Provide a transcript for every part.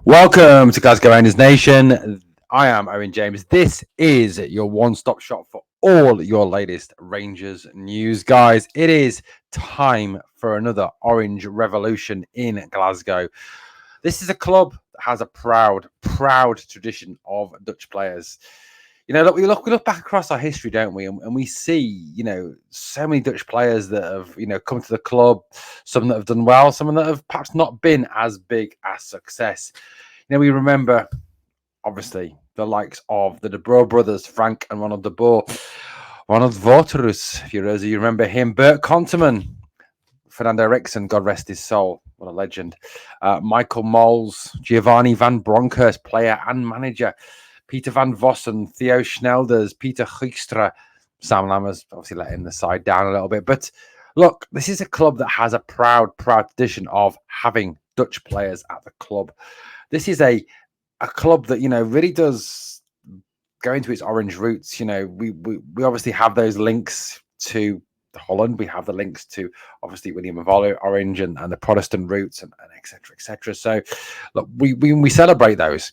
Welcome to Glasgow Rangers Nation. I am Owen James. This is your one-stop shop for all your latest Rangers news, guys. It is time for another Orange Revolution in Glasgow. This is a club that has a proud tradition of Dutch players. You know, look, we look back across our history, don't we? And we see, so many Dutch players that have, come to the club. Some that have done well, some that have perhaps not been as big as success. We remember, obviously, the likes of the De Boer brothers, Frank and Ronald De Boer, Ronald Waterreus, if you remember him, Bert Konteman, Fernando Eriksson, God rest his soul, what a legend, Michael Mols, Giovanni van Bronckhorst, player and manager, Peter van Vossen, Theo Schnelders, Peter Guikstra, Sam Lammers, obviously letting the side down a little bit. But look, this is a club that has a proud tradition of having Dutch players at the club. This is a club that, really does go into its orange roots. We obviously have those links to Holland. We have the links to, obviously, William of Orange and the Protestant roots and et cetera, et cetera. So, look, we celebrate those.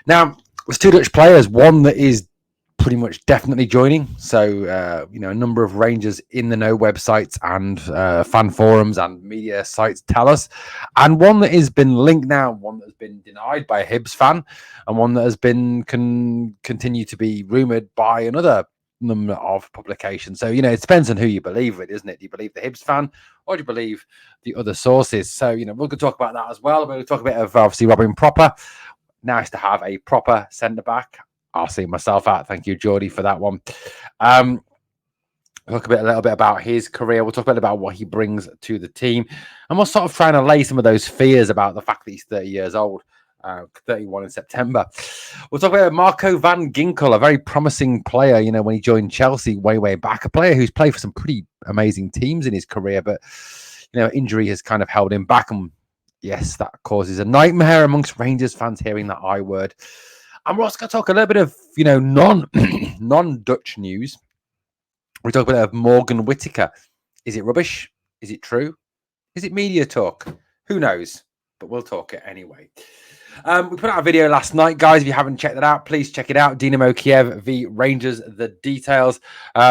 Now, there's two Dutch players, one that is pretty much definitely joining. So, a number of Rangers in the know websites and fan forums and media sites tell us. And one that has been linked now, one that has been denied by a Hibs fan, and one that has been continue to be rumoured by another number of publications. So, it depends on who you believe it, isn't it? Do you believe the Hibs fan or do you believe the other sources? So, we're going to talk about that as well. We're going to talk a bit of, obviously, Robin Proper. Nice to have a proper centre-back. I'll see myself out. Thank you, Geordie, for that one. Talk a little bit about his career. We'll talk a bit about what he brings to the team. And we're sort of trying to lay some of those fears about the fact that he's 30 years old, 31 in September. We'll talk about Marco van Ginkel, a very promising player, when he joined Chelsea way back. A player who's played for some pretty amazing teams in his career, but, injury has kind of held him back. And yes, that causes a nightmare amongst Rangers fans hearing that I word. And we're also going to talk a little bit of, non-Dutch news. We talk a bit of Morgan Whittaker. Is it rubbish? Is it true? Is it media talk? Who knows? But we'll talk it anyway. We put out a video last night, guys. If you haven't checked that out, please check it out. Dynamo Kyiv v Rangers, the details.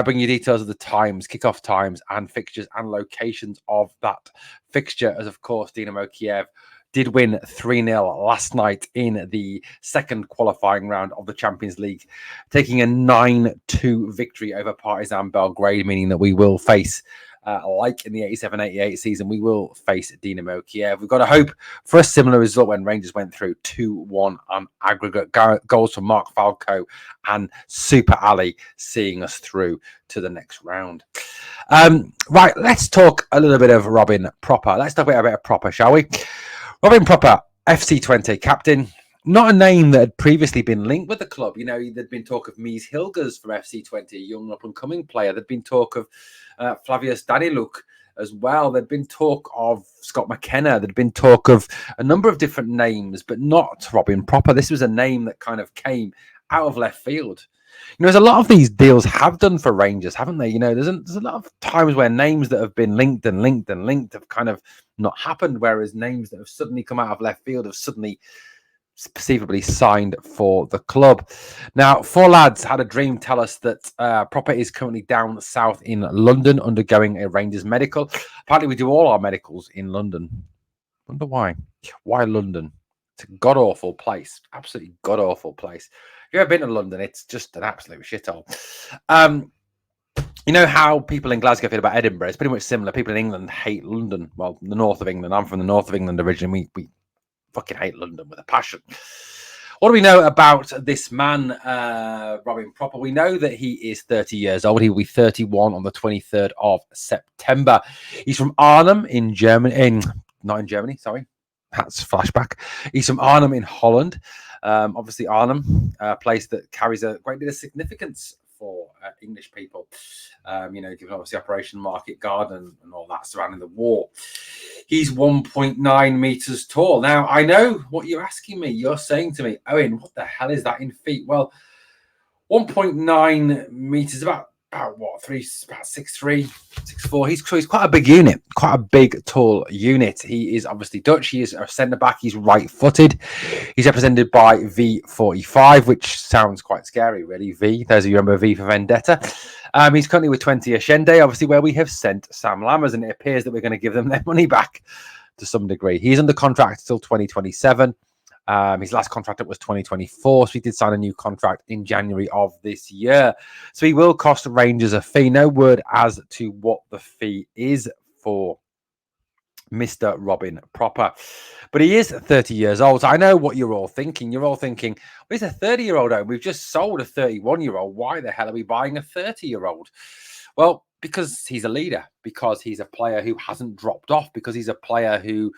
Bring you details of the times, kickoff times, and fixtures and locations of that fixture. As of course, Dynamo Kyiv did win 3-0 last night in the second qualifying round of the Champions League, taking a 9-2 victory over Partizan Belgrade, meaning that we will face, like in the 87-88 season, we will face Dynamo Kyiv. We've got to hope for a similar result when Rangers went through 2-1 on aggregate goals from Mark Falco and Super Ali, seeing us through to the next round. Right, let's talk a little bit of Robin Proper. Let's talk a bit of Proper, shall we? Robin Proper, FC20 captain, not a name that had previously been linked with the club. There'd been talk of Mies Hilgers from FC20, a young up-and-coming player. There'd been talk of Flavius Daniluk as well. There'd been talk of Scott McKenna. There'd been talk of a number of different names, but not Robin Proper. This was a name that kind of came out of left field. There's a lot of these deals have done for Rangers, haven't they? There's a lot of times where names that have been linked have kind of not happened, whereas names that have suddenly come out of left field have suddenly perceivably signed for the club. Now, four lads had a dream tell us that Proper is currently down south in London undergoing a Rangers medical. Apparently, we do all our medicals in London. Wonder why? Why London? It's a god-awful place. Absolutely god-awful place. If you've ever been to London, it's just an absolute shithole. You know how people in Glasgow feel about Edinburgh? It's pretty much similar. People in England hate London. Well, the north of England. I'm from the north of England originally. We fucking hate London with a passion. What do we know about this man, Robin Proper? We know that he is 30 years old. He will be 31 on the 23rd of September. He's from Arnhem in Germany. Not in Germany, sorry. That's flashback. He's from Arnhem in Holland. Obviously, Arnhem, a place that carries a great deal of significance for English people, given obviously Operation Market Garden and all that surrounding the war. He's 1.9 meters tall. Now, I know what you're asking me. You're saying to me, Owen, what the hell is that in feet? Well, 1.9 meters, about about what, about 6'3", 6'4". He's quite a big unit, quite a big, tall unit. He is obviously Dutch. He is a centre back. He's right-footed. He's represented by V45, which sounds quite scary, really. V. Those of you remember V for Vendetta. He's currently with 20 Ashende, obviously, where we have sent Sam Lammers, and it appears that we're going to give them their money back to some degree. He's under contract till 2027. His last contract was 2024, so he did sign a new contract in January of this year. So he will cost Rangers a fee. No word as to what the fee is for Mr. Robin Proper. But he is 30 years old. So I know what you're all thinking. You're all thinking, well, he's a 30-year-old. We've just sold a 31-year-old. Why the hell are we buying a 30-year-old? Well, because he's a leader, because he's a player who hasn't dropped off, because he's a player who,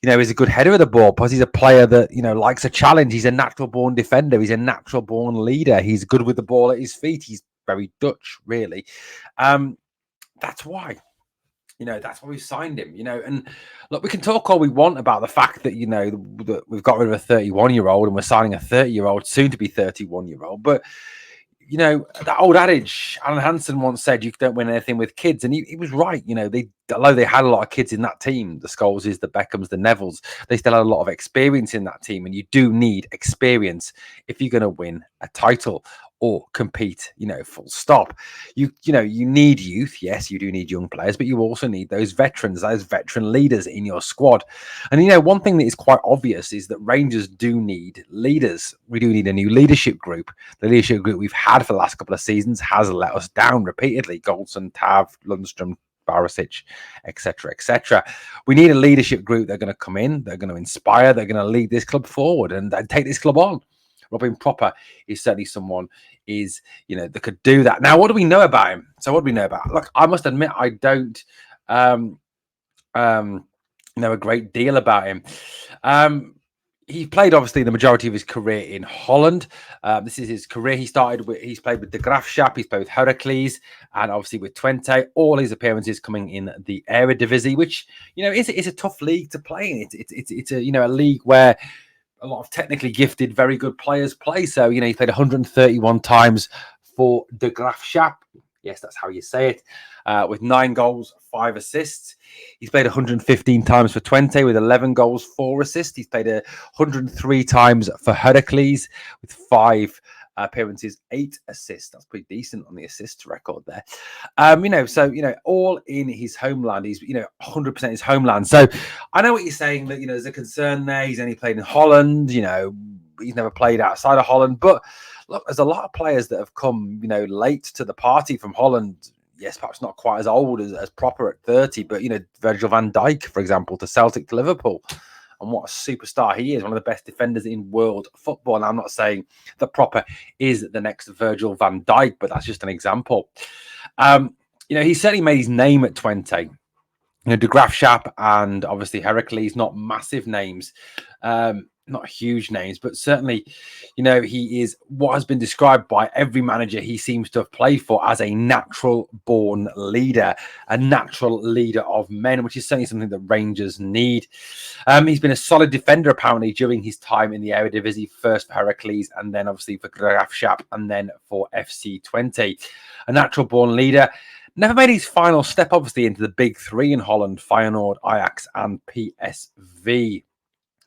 is a good header of the ball, because he's a player that, likes a challenge. He's a natural-born defender. He's a natural-born leader. He's good with the ball at his feet. He's very Dutch, really. That's why. That's why we signed him, and look, we can talk all we want about the fact that, that we've got rid of a 31-year-old and we're signing a 30-year-old, soon to be 31-year-old. But, that old adage, Alan Hansen once said, you don't win anything with kids. And he was right. Although they had a lot of kids in that team, the Scholeses, the Beckhams, the Nevilles, they still had a lot of experience in that team. And you do need experience if you're going to win a title or compete, full stop. You need youth. Yes, you do need young players, but you also need those veterans, those veteran leaders in your squad. And, one thing that is quite obvious is that Rangers do need leaders. We do need a new leadership group. The leadership group we've had for the last couple of seasons has let us down repeatedly. Goldson, Tav, Lundstrom, Barisic, etc., etc. We need a leadership group. They're going to come in, they're going to inspire, they're going to lead this club forward and take this club on. Robin Proper is certainly someone that could do that. Now, what do we know about him? So what do we know about? Look, I must admit, I don't know a great deal about him. He played, obviously, the majority of his career in Holland. This is his career. He's played with the Graafschap, he's played with Heracles, and obviously with Twente. All his appearances coming in the Eredivisie, which, is a tough league to play in. It's a league where a lot of technically gifted, very good players play. So, he played 131 times for the Graafschap. Yes, that's how you say it. With 9 goals, 5 assists. He's played 115 times for Twente with 11 goals, 4 assists. He's played 103 times for Heracles with 5 appearances, 8 assists. That's pretty decent on the assists record there. All in his homeland. He's 100% his homeland. So I know what you're saying, that there's a concern there. He's only played in Holland. He's never played outside of Holland. But look, there's a lot of players that have come late to the party from Holland. Yes, perhaps not quite as old as Proper at 30, but Virgil van Dijk, for example, to Celtic, to Liverpool. And what a superstar he is, one of the best defenders in world football. And I'm not saying that Proper is the next Virgil van Dijk, but that's just an example. He certainly made his name at Twente. De Graafschap and obviously Heracles, not massive names, not huge names, but certainly, he is what has been described by every manager he seems to have played for as a natural-born leader, a natural leader of men, which is certainly something that Rangers need. He's been a solid defender, apparently, during his time in the Eredivisie, first for Heracles, and then obviously for Graafschap, and then for FC Twente. A natural-born leader. Never made his final step, obviously, into the big three in Holland, Feyenoord, Ajax, and PSV.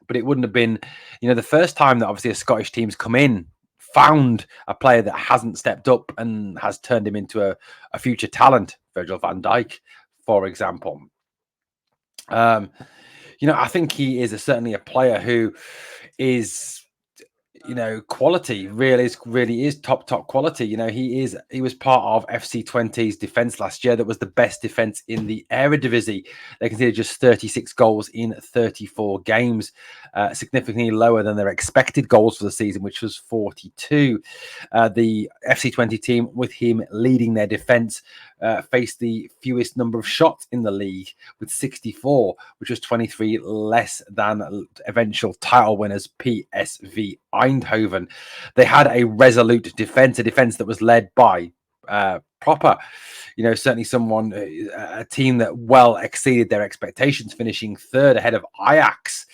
But it wouldn't have been, the first time that obviously a Scottish team's come in, found a player that hasn't stepped up and has turned him into a future talent, Virgil van Dijk, for example. I think he is certainly a player who is, quality, really is top quality. He was part of FC Twente's defense last year. That was the best defense in the Eredivisie. They conceded just 36 goals in 34 games, significantly lower than their expected goals for the season, which was 42. The FC Twente team, with him leading their defense, faced the fewest number of shots in the league with 64, which was 23 less than eventual title winners PSV Eindhoven. They had a resolute defense, a defense that was led by Proper. Certainly a team that well exceeded their expectations, finishing third ahead of Ajax.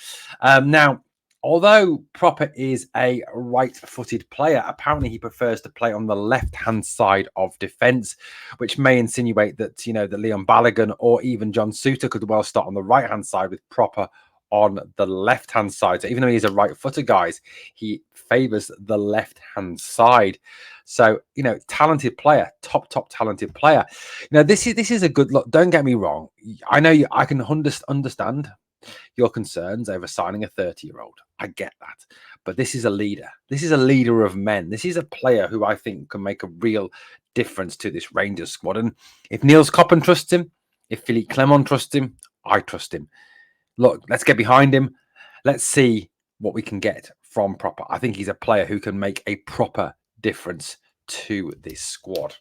Now, Although Proper is a right-footed player, apparently he prefers to play on the left-hand side of defence, which may insinuate that, you know, that Leon Balogun or even John Souttar could well start on the right-hand side with Proper on the left-hand side. So even though he's a right-footer, guys, he favours the left-hand side. So, you know, talented player, top talented player. You know, this is a good look. Don't get me wrong. I know I can understand your concerns over signing a 30-year-old. I get that. But this is a leader. This is a leader of men. This is a player who I think can make a real difference to this Rangers squad. And if Niels Koppen trusts him, if Philippe Clement trusts him, I trust him. Look, let's get behind him. Let's see what we can get from Proper. I think he's a player who can make a proper difference to this squad.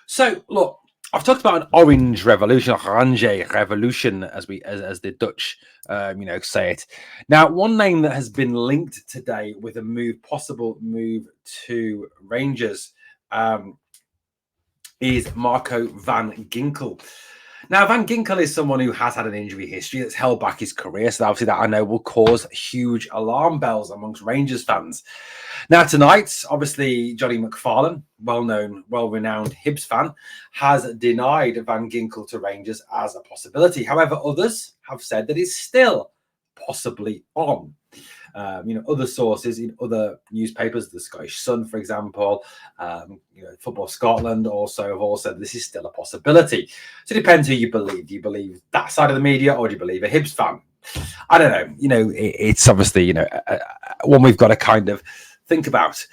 So, look, I've talked about an orange revolution, ORANJE revolution, as the Dutch, say it. Now, one name that has been linked today with a possible move to Rangers, is Marco van Ginkel. Now, Van Ginkel is someone who has had an injury history that's held back his career. So obviously that I know will cause huge alarm bells amongst Rangers fans. Now, tonight, obviously, Johnny McFarlane, well-known, well-renowned Hibs fan, has denied Van Ginkel to Rangers as a possibility. However, others have said that it's still possibly on. Other sources in other newspapers, the Scottish Sun, for example, Football Scotland also have all said this is still a possibility. So it depends who you believe. Do you believe that side of the media or do you believe a Hibs fan? I don't know. It's obviously, one we've got to kind of think about.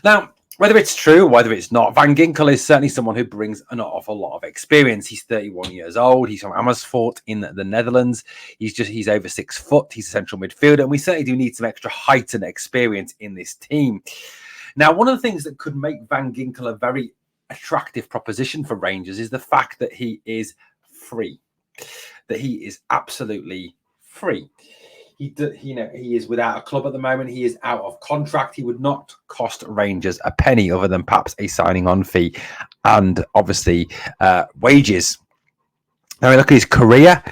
Now, whether it's true or whether it's not, Van Ginkel is certainly someone who brings an awful lot of experience. He's 31 years old. He's from Amersfoort in the Netherlands. He's over 6 foot. He's a central midfielder, and we certainly do need some extra height and experience in this team. Now, one of the things that could make Van Ginkel a very attractive proposition for Rangers is the fact that he is free, that he is absolutely free. He is without a club at the moment. He is out of contract. He would not cost Rangers a penny other than perhaps a signing on fee and obviously wages. Now, we look at his career.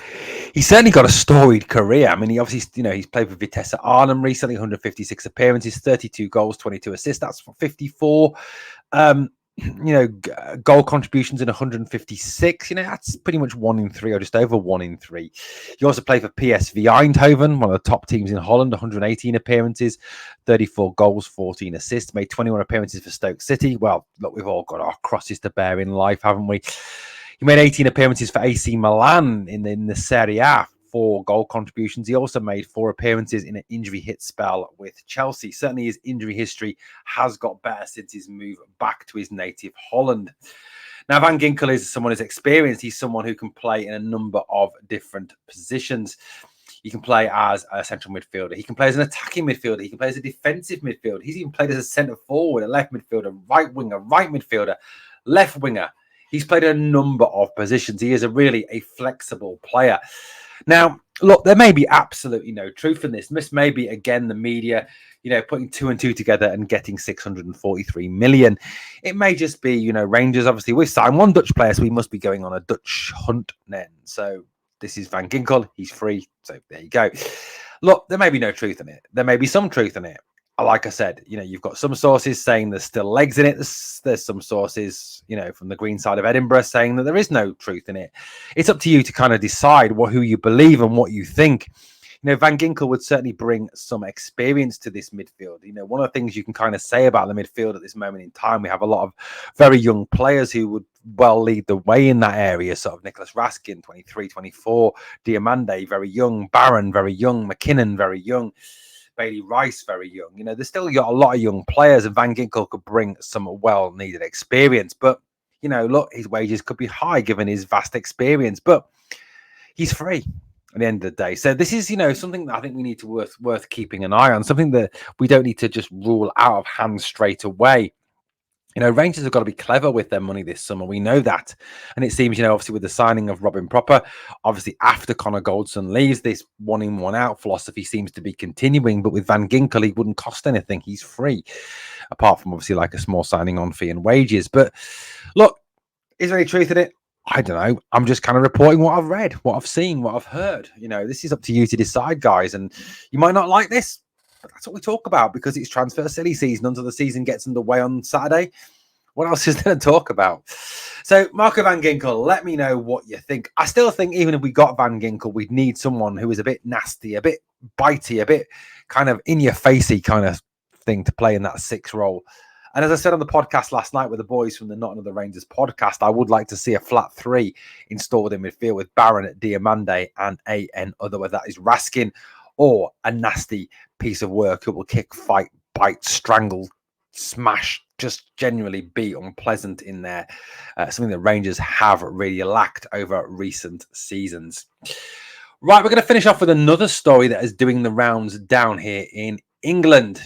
He's certainly got a storied career. I mean, he obviously, he's played for Vitesse Arnhem recently, 156 appearances, 32 goals, 22 assists. That's 54. Goal contributions in 156. That's pretty much 1 in 3 or just over 1 in 3. He also played for PSV Eindhoven, one of the top teams in Holland, 118 appearances, 34 goals, 14 assists, made 21 appearances for Stoke City. Well, look, we've all got our crosses to bear in life, haven't we? He made 18 appearances for AC Milan in the Serie A, 4 goal contributions. He also made 4 appearances in an injury-hit spell with Chelsea. Certainly his injury history has got better since his move back to his native Holland. Now, Van Ginkel is someone who's experienced. He's someone who can play in a number of different positions. He can play as a central midfielder. He can play as an attacking midfielder. He can play as a defensive midfielder. He's even played as a centre forward, a left midfielder, right winger, right midfielder, left winger. He's played a number of positions. He is really a flexible player. Now, look, there may be absolutely no truth in this. This may be, again, the media, putting 2 and 2 together and getting 643 million. It may just be, Rangers, obviously, we've signed 1 Dutch player, so we must be going on a Dutch hunt then. So this is Van Ginkel. He's free. So there you go. Look, there may be no truth in it. There may be some truth in it. Like I said, you've got some sources saying there's still legs in it. There's some sources, from the green side of Edinburgh saying that there is no truth in it. It's up to you to kind of decide who you believe and what you think. Van Ginkel would certainly bring some experience to this midfield. One of the things you can kind of say about the midfield at this moment in time, we have a lot of very young players who would well lead the way in that area. Sort of Nicholas Raskin, 23, 24, Diamande, very young, Barron, very young, McKinnon, very young. Bailey Rice, very young. There's still got a lot of young players, and Van Ginkel could bring some well-needed experience. But, look, his wages could be high given his vast experience. But he's free at the end of the day. So this is, something that I think we need to worth keeping an eye on, something that we don't need to just rule out of hand straight away. Rangers have got to be clever with their money this summer. We know that. And it seems, obviously with the signing of Robin Proper, obviously after Connor Goldson leaves, this 1 in 1 out philosophy seems to be continuing. But with Van Ginkel, he wouldn't cost anything. He's free, apart from obviously like a small signing on fee and wages. But look, is there any truth in it? I don't know. I'm just kind of reporting what I've read, what I've seen, what I've heard. You know, this is up to you to decide, guys. And you might not like this, but that's what we talk about because it's transfer silly season until the season gets underway on Saturday. What else is there to talk about? So, Marco van Ginkel, let me know what you think. I still think even if we got Van Ginkel, we'd need someone who is a bit nasty, a bit bitey, a bit kind of in-your-facey kind of thing to play in that 6 role. And as I said on the podcast last night with the boys from the Not Another Rangers podcast, I would like to see a flat 3 installed in midfield with Barron, Diamande and AN, other whether that is Raskin or a nasty piece of work who will kick, fight, bite, strangle, smash, just genuinely be unpleasant in there. Something that Rangers have really lacked over recent seasons. Right, we're going to finish off with another story that is doing the rounds down here in England.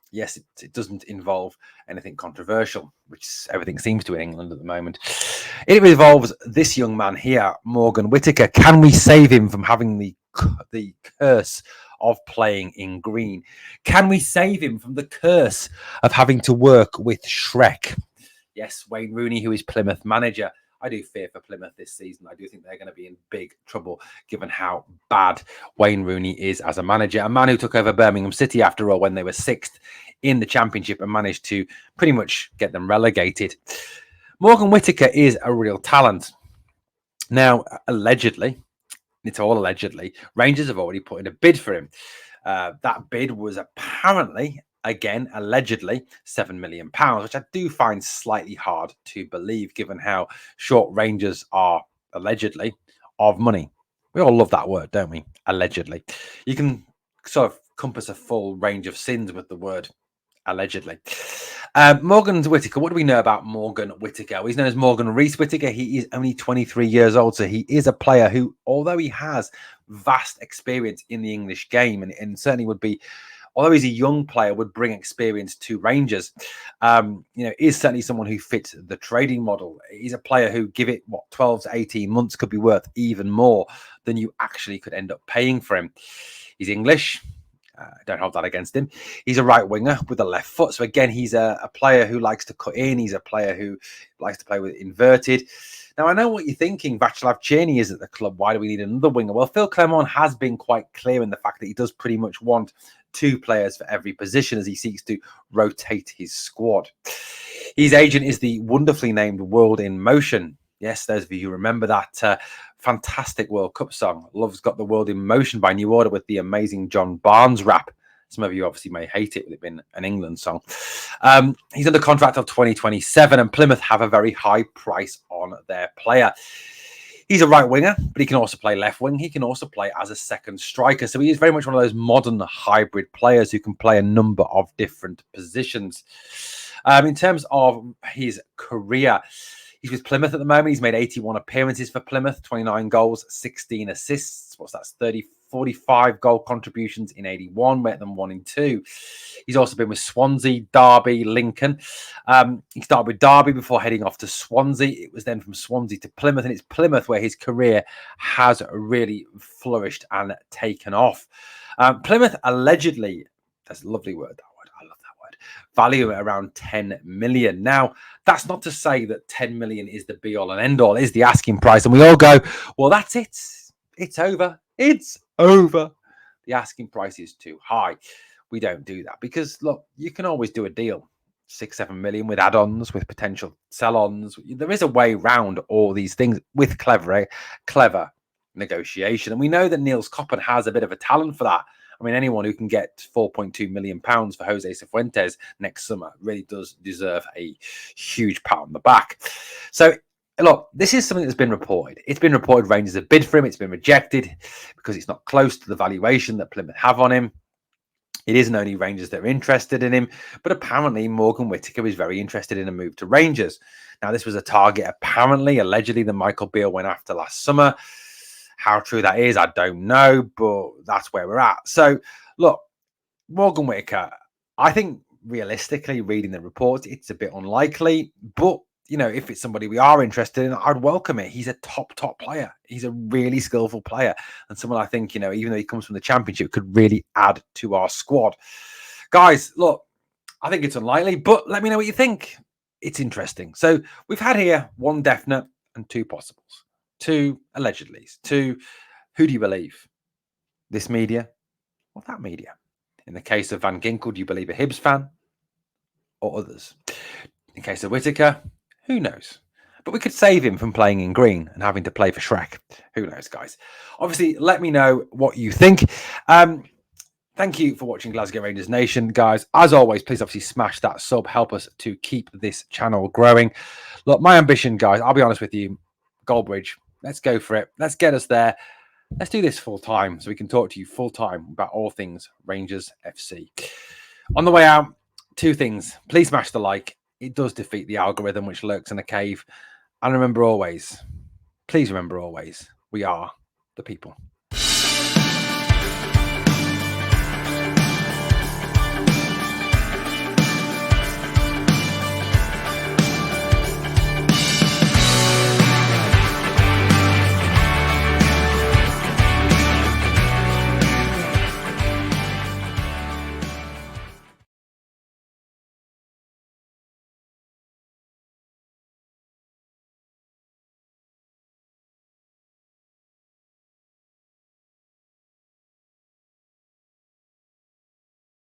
Yes, it doesn't involve anything controversial, which everything seems to in England at the moment. It involves this young man here, Morgan Whittaker. Can we save him from having the curse of playing in green? Can we save him from the curse of having to work with Shrek? Yes, Wayne Rooney, who is Plymouth manager. I do fear for Plymouth this season. I do think they're going to be in big trouble given how bad Wayne Rooney is as a manager. A man who took over Birmingham City, after all, when they were 6th in the Championship and managed to pretty much get them relegated. Morgan Whittaker is a real talent. Now, allegedly, it's all allegedly, Rangers have already put in a bid for him. That bid was apparently, again, allegedly, £7 million, which I do find slightly hard to believe, given how short Rangers are, allegedly, of money. We all love that word, don't we? Allegedly. You can sort of compass a full range of sins with the word allegedly. Morgan Whittaker, what do we know about Morgan Whittaker? Well, he's known as Morgan Reese Whittaker. He is only 23 years old, so he is a player who, although he has vast experience in the English game and certainly would be, although he's a young player, would bring experience to Rangers, is certainly someone who fits the trading model. He's a player who, give it, 12 to 18 months, could be worth even more than you actually could end up paying for him. He's English. Don't hold that against him. He's a right winger with a left foot. So again, he's a player who likes to cut in. He's a player who likes to play with inverted. Now, I know what you're thinking. Václav Černý is at the club. Why do we need another winger? Well, Phil Clement has been quite clear in the fact that he does pretty much want 2 players for every position as he seeks to rotate his squad. His agent is the wonderfully named World in Motion. Yes, those of you who remember that fantastic World Cup song, Love's Got the World in Motion by New Order, with the amazing John Barnes rap. Some of you obviously may hate it with it being an England song. He's under contract till 2027, and Plymouth have a very high price on their player. He's a right winger, but he can also play left wing. He can also play as a second striker. So he is very much one of those modern hybrid players who can play a number of different positions. In terms of his career, he's with Plymouth at the moment. He's made 81 appearances for Plymouth, 29 goals, 16 assists. What's that? 45 goal contributions in 81, met them 1 in 2. He's also been with Swansea, Derby, Lincoln. He started with Derby before heading off to Swansea. It was then from Swansea to Plymouth, and it's Plymouth where his career has really flourished and taken off. Plymouth allegedly, that's a lovely word, that word, I love that word, value at around 10 million. Now, that's not to say that 10 million is the be all and end all, is the asking price. And we all go, well, that's it. It's over. It's over. The asking price is too high. We don't do that because, look, you can always do a deal. 6-7 million with add-ons, with potential sell-ons. There is a way round all these things with clever negotiation. And we know that Niels Koppen has a bit of a talent for that. I mean, anyone who can get £4.2 million for Jose Cifuentes next summer really does deserve a huge pat on the back. So, look, this is something that's been reported. It's been reported Rangers have bid for him. It's been rejected because it's not close to the valuation that Plymouth have on him. It isn't only Rangers that are interested in him, but apparently Morgan Whittaker is very interested in a move to Rangers. Now, this was a target, allegedly, that Michael Beale went after last summer. How true that is, I don't know, but that's where we're at. So, look, Morgan Whittaker, I think realistically, reading the report, it's a bit unlikely, but if it's somebody we are interested in, I'd welcome it. He's a top player. He's a really skillful player. And someone I think, even though he comes from the Championship, could really add to our squad. Guys, look, I think it's unlikely, but let me know what you think. It's interesting. So we've had here one definite, and two possibles. Two allegedly. Two, who do you believe? This media or that media? In the case of Van Ginkel, do you believe a Hibs fan or others? In case of Whittaker, who knows? But we could save him from playing in green and having to play for Shrek. Who knows, guys? Obviously, let me know what you think. Thank you for watching Glasgow Rangers Nation, guys. As always, please obviously smash that sub. Help us to keep this channel growing. Look, my ambition, guys, I'll be honest with you, Goldbridge, let's go for it. Let's get us there. Let's do this full time so we can talk to you full time about all things Rangers FC. On the way out, two things. Please smash the like. It does defeat the algorithm which lurks in a cave. And remember always, please remember always, we are the people.